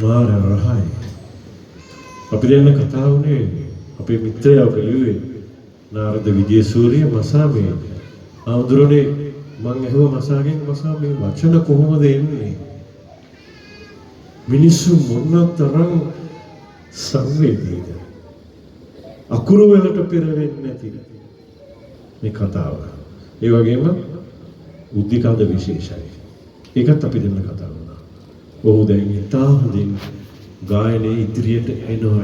මාර රහයි. අපි දැන් කතා වුණේ අපේ මිත්‍රයව කලුවේ නාරද විජේසූරිය මසාමේ. ආඳුරනේ මං ඇහුවා මසාගෙන් මසා මේ වචන කොහොමද එන්නේ? මිනිස්සු මොනතරම් සංවේදීද? අකුරු වලට පෙරලෙන්නේ නැති මේ කතාව. ඒ වගේම බුද්ධිකාද විශේෂයි. ඒකත් අපි දෙන්න කතා වුණා. ඔහු දැන් ඉතා හොඳින් ගායනයේ ඉදිරියට එනවා.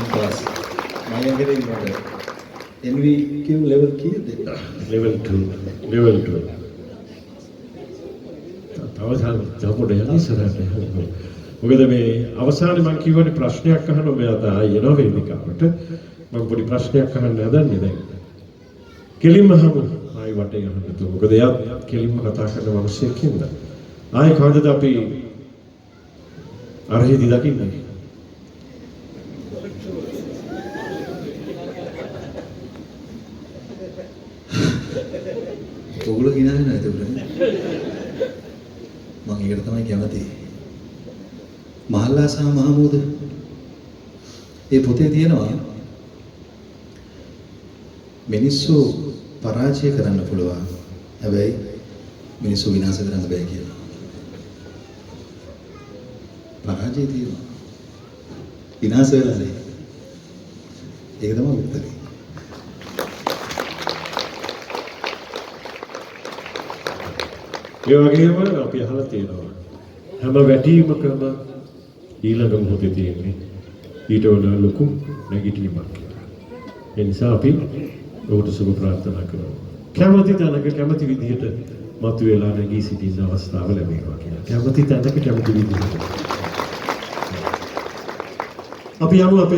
Class. මම කියන්නේ NVQ level කීයද? level 2. තවද යන්නේ ඉස්සරහට. මොකද මේ අවසානයේ මම කියවනේ ප්‍රශ්නයක් අහන්න ඔබ ආයෙ එනවා වේදිකාවට. මම පොඩි ප්‍රශ්නයක් අහන්න හදන්නේ දැන්. කෙලින්ම අහමු. ආයෙ වටේ අහන්න තු. මොකද එයා කෙලින්ම කතා කරන මිනිස්සෙක් හින්දා. ආයෙ කවදද අපි අරහෙදි දකින්නේ? ඔගොල්ලෝ hina වෙනවා එතකොට. මම ඒකට තමයි කැමති. මහල්ලා සහ මහමූද ඒ පොතේ තියෙනවා මිනිස්සු පරාජය කරන්න පුළුවන්. හැබැයි මිනිස්සු විනාශ කරන්න බෑ කියලා. පරාජය තියෙනවා. විනාශ වෙලා නැහැ. ඒක තමයි උත්තරේ. ඒ වගේම අපි අහලා තියෙනවා හැම වැටීමකම ඊළඟ මොහොතේ තියෙන්නේ ඊට වඩා ලොකු නැගිටීමක් කියලා. ඒ නිසා අපි ඔබට සුබ ප්‍රාර්ථනා කරනවා. කැමති තැනක කැමති විදිහට මතුවලා නැගී සිටින අවස්ථාව ලැබේවා කියලා. කැමති තැනක කැමති විදිහට. අපි යමු අපේ